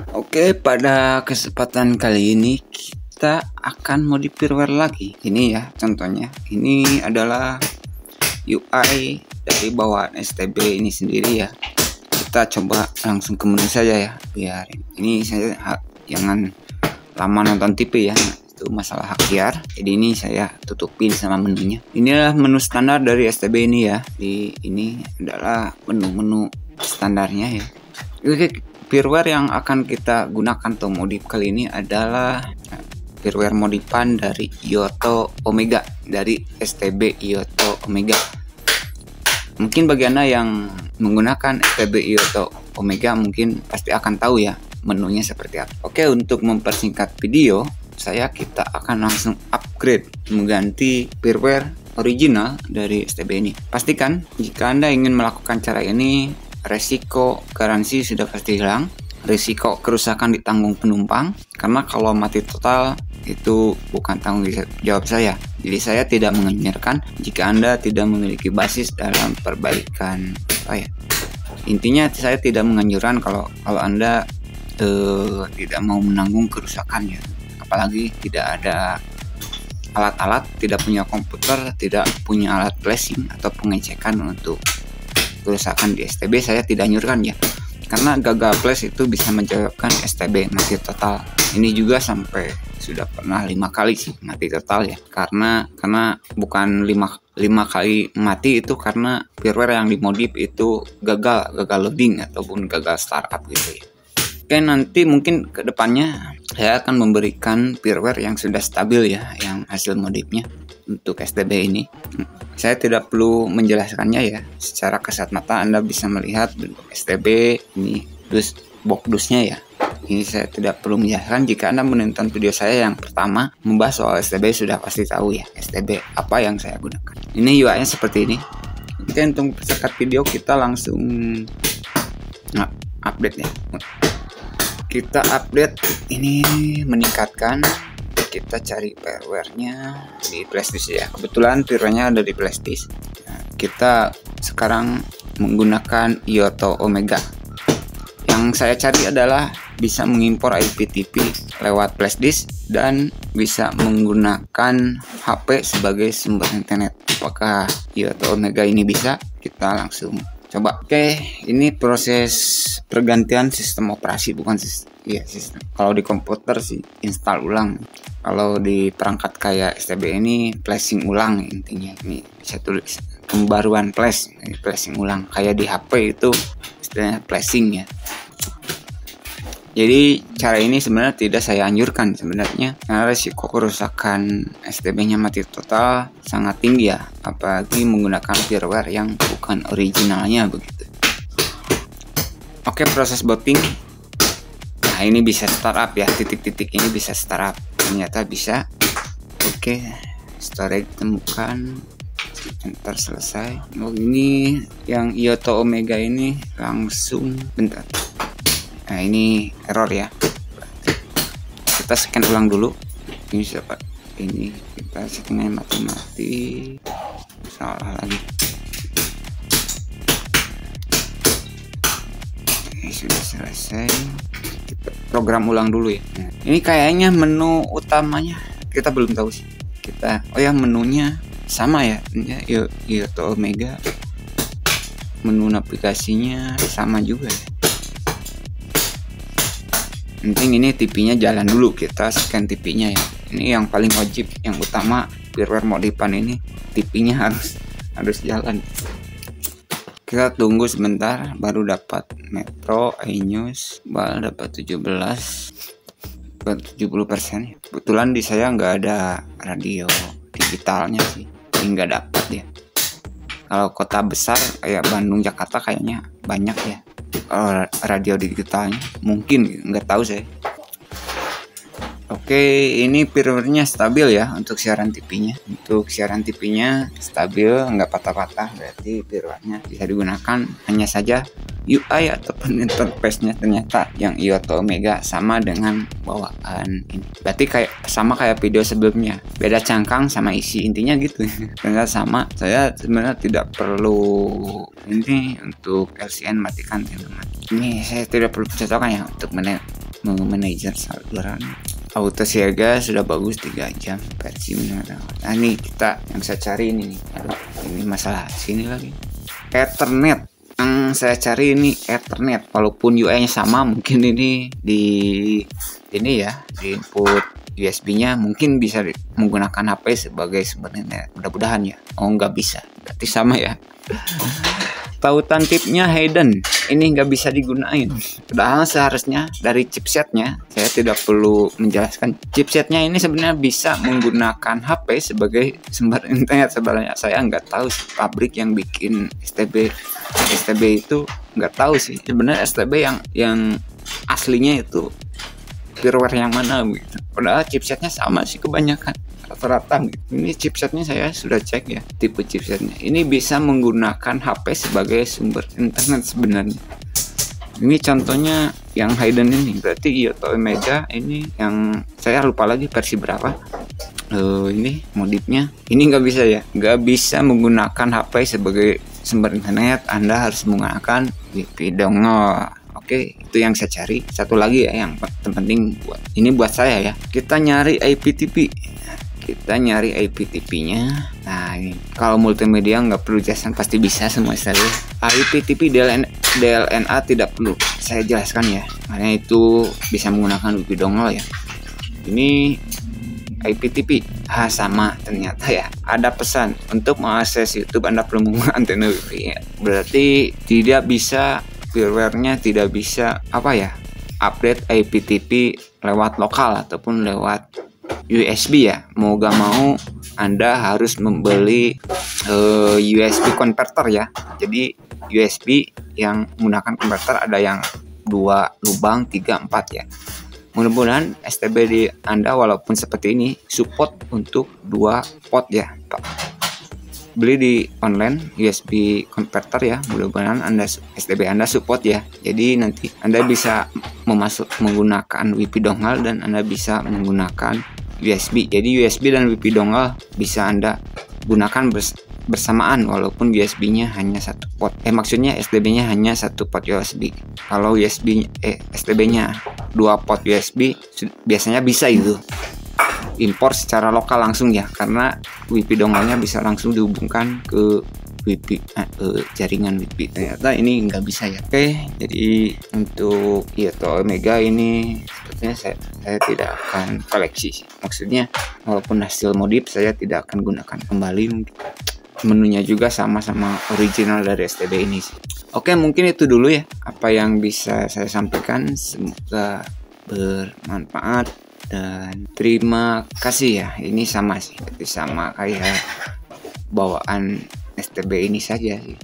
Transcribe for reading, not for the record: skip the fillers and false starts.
Oke, pada kesempatan kali ini kita akan modif firmware lagi. Ini ya contohnya. Ini adalah UI dari bawaan STB ini sendiri ya. Kita coba langsung ke menu saja ya. Biar ini saya jangan lama nonton TV ya. Itu masalah hak Jadi ini saya tutupin sama menunya. Inilah menu standar dari STB ini ya. Ini adalah menu-menu standarnya ya. Oke, firmware yang akan kita gunakan untuk modif kali ini adalah firmware modifan dari Yoto Omega, dari STB Yoto Omega. Mungkin bagi Anda yang menggunakan STB Yoto Omega mungkin pasti akan tahu ya menunya seperti apa. Oke, untuk mempersingkat video, kita akan langsung upgrade mengganti firmware original dari STB ini. Pastikan jika Anda ingin melakukan cara ini, resiko garansi sudah pasti hilang, risiko kerusakan ditanggung penumpang, karena kalau mati total itu bukan tanggung jawab saya. Jadi saya tidak menganjurkan jika Anda tidak memiliki basis dalam perbaikan intinya saya tidak menganjurkan kalau Anda tidak mau menanggung kerusakannya, apalagi tidak ada alat-alat, tidak punya komputer, tidak punya alat flashing atau pengecekan untuk kerusakan di STB. Saya tidak anjurkan ya, karena gagal flash itu bisa menyebabkan STB mati total. Ini juga sampai sudah pernah 5 kali sih mati total ya, karena bukan 5 kali mati itu karena firmware yang dimodif itu gagal loading ataupun gagal startup gitu ya. Oke, nanti mungkin kedepannya saya akan memberikan firmware yang sudah stabil ya, yang hasil modifnya untuk STB ini. Saya tidak perlu menjelaskannya ya, secara kasat mata Anda bisa melihat bentuk STB ini, box dusnya ya. Ini saya tidak perlu menjelaskan. Jika Anda menonton video saya yang pertama membahas soal STB, sudah pasti tahu ya STB apa yang saya gunakan. Ini UI-nya seperti ini. Oke, untuk persingkat video kita langsung update ya. Kita update ini, meningkatkan. Kita cari firmware-nya di flashdisk ya. Kebetulan firmware-nya ada di flashdisk. Kita sekarang menggunakan Yoto Omega. Yang saya cari adalah bisa mengimpor IPTV lewat flashdisk dan bisa menggunakan HP sebagai sumber internet. Apakah Yoto Omega ini bisa? Kita langsung coba. Oke, ini proses pergantian sistem operasi, bukan sistem. Kalau di komputer sih install ulang. Kalau di perangkat kayak STB ini flashing ulang intinya. Ini bisa tulis pembaruan flashing ulang. Kayak di HP itu istilahnya flashing ya. Jadi cara ini sebenarnya tidak saya anjurkan sebenarnya, karena risiko kerusakan STB-nya mati total sangat tinggi ya, apalagi menggunakan firmware yang bukan originalnya begitu. Oke, proses booting. Nah, ini bisa startup ya, titik-titik ini bisa startup. Ternyata bisa. Oke, storage temukan, enter, selesai. Oh, ini yang Yoto Omega ini langsung bentar. Nah, ini error ya. Kita scan ulang dulu. Ini siapa? Ini kita settingnya mati. Salah lagi. Ini sudah selesai. Kita program ulang dulu ya. Nah, ini kayaknya menu utamanya kita belum tahu sih. Menunya sama ya. Yoto Omega. Menu navigasinya sama juga ya. Penting ini TV-nya jalan dulu, kita scan TV-nya ya. Ini yang paling wajib, yang utama firmware modifan ini TV-nya harus jalan. Kita tunggu sebentar, baru dapat Metro, iNews, baru dapat 70%. Kebetulan di saya nggak ada radio digitalnya sih, jadi nggak dapat ya. Kalau kota besar kayak Bandung, Jakarta kayaknya banyak ya radio digitalnya, mungkin nggak tahu saya. Oke, ini firmware-nya stabil ya untuk siaran TV-nya. Untuk siaran TV-nya stabil, nggak patah-patah, berarti firmware-nya bisa digunakan. Hanya saja UI ataupun interface-nya ternyata yang Yoto Omega sama dengan bawaan ini. Berarti sama kayak video sebelumnya, beda cangkang sama isi, intinya gitu. Ternyata sama. Saya sebenarnya tidak perlu ini untuk LCN matikan teman-teman. Ini saya tidak perlu cocokan ya untuk manajer saluran. Auto siaga sudah bagus 3 jam versi menara. Nah ini kita yang saya cari ini nih. Aduh, ini masalah sini lagi. Ethernet yang saya cari ini Ethernet, walaupun UI-nya sama, mungkin ini di input USB-nya mungkin bisa menggunakan HP sebagai sumber internet. Mudah-mudahan ya. Oh nggak bisa, berarti sama ya. Tautan tipnya hidden, ini nggak bisa digunain. Padahal seharusnya dari chipsetnya, saya tidak perlu menjelaskan. Chipsetnya ini sebenarnya bisa menggunakan HP sebagai sumber internet. Sebenarnya saya nggak tahu sih, pabrik yang bikin STB itu nggak tahu sih. Sebenarnya STB yang aslinya itu firmware yang mana gitu. Padahal chipsetnya sama sih kebanyakan. Rata-rata gitu. Ini chipsetnya saya sudah cek ya, tipe chipsetnya ini bisa menggunakan HP sebagai sumber internet sebenarnya. Ini contohnya yang hidden ini, berarti Ioto Omega ini yang saya lupa lagi versi berapa. Ini modifnya ini nggak bisa ya, nggak bisa menggunakan HP sebagai sumber internet. Anda harus menggunakan Wi-Fi dongle. Oke, itu yang saya cari. Satu lagi ya yang penting buat saya ya, kita nyari IPTV. IPTV-nya. Nah ini kalau multimedia nggak perlu jelasan, pasti bisa semua saya. IPTV DLNA tidak perlu saya jelaskan ya, karena itu bisa menggunakan Wi-Fi dongle ya. Ini IPTV sama ternyata ya. Ada pesan untuk mengakses YouTube Anda perlu menggunakan antena Wi-Fi ya. Berarti tidak bisa, firmware-nya tidak bisa update IPTV lewat lokal ataupun lewat USB ya. Mau gak mau Anda harus membeli USB converter ya. Jadi USB yang menggunakan converter ada yang 2 lubang, 3, 4 ya. Mudah-mudahan STB di Anda walaupun seperti ini support untuk 2 port ya Pak. Beli di online USB converter ya. Mudah-mudahan STB Anda support ya. Jadi nanti Anda bisa menggunakan Wi-Fi dongle dan Anda bisa menggunakan USB. Jadi USB dan Wi-Fi dongle bisa Anda gunakan bersamaan walaupun USB-nya hanya 1 port. Maksudnya STB-nya hanya 1 port USB. Kalau STB-nya 2 port USB biasanya bisa itu impor secara lokal langsung ya, karena Wi-Fi dongle-nya bisa langsung dihubungkan ke Wi-Fi jaringan Wi-Fi. Ternyata ini nggak bisa ya. Oke, jadi untuk Ioto Omega ini sepertinya saya tidak akan koleksi. Maksudnya walaupun hasil modif saya tidak akan gunakan kembali. Menunya juga sama-sama original dari STB ini sih. Oke, mungkin itu dulu ya apa yang bisa saya sampaikan. Semoga bermanfaat dan terima kasih ya. Ini sama sih, sama kayak bawaan STB ini saja sih.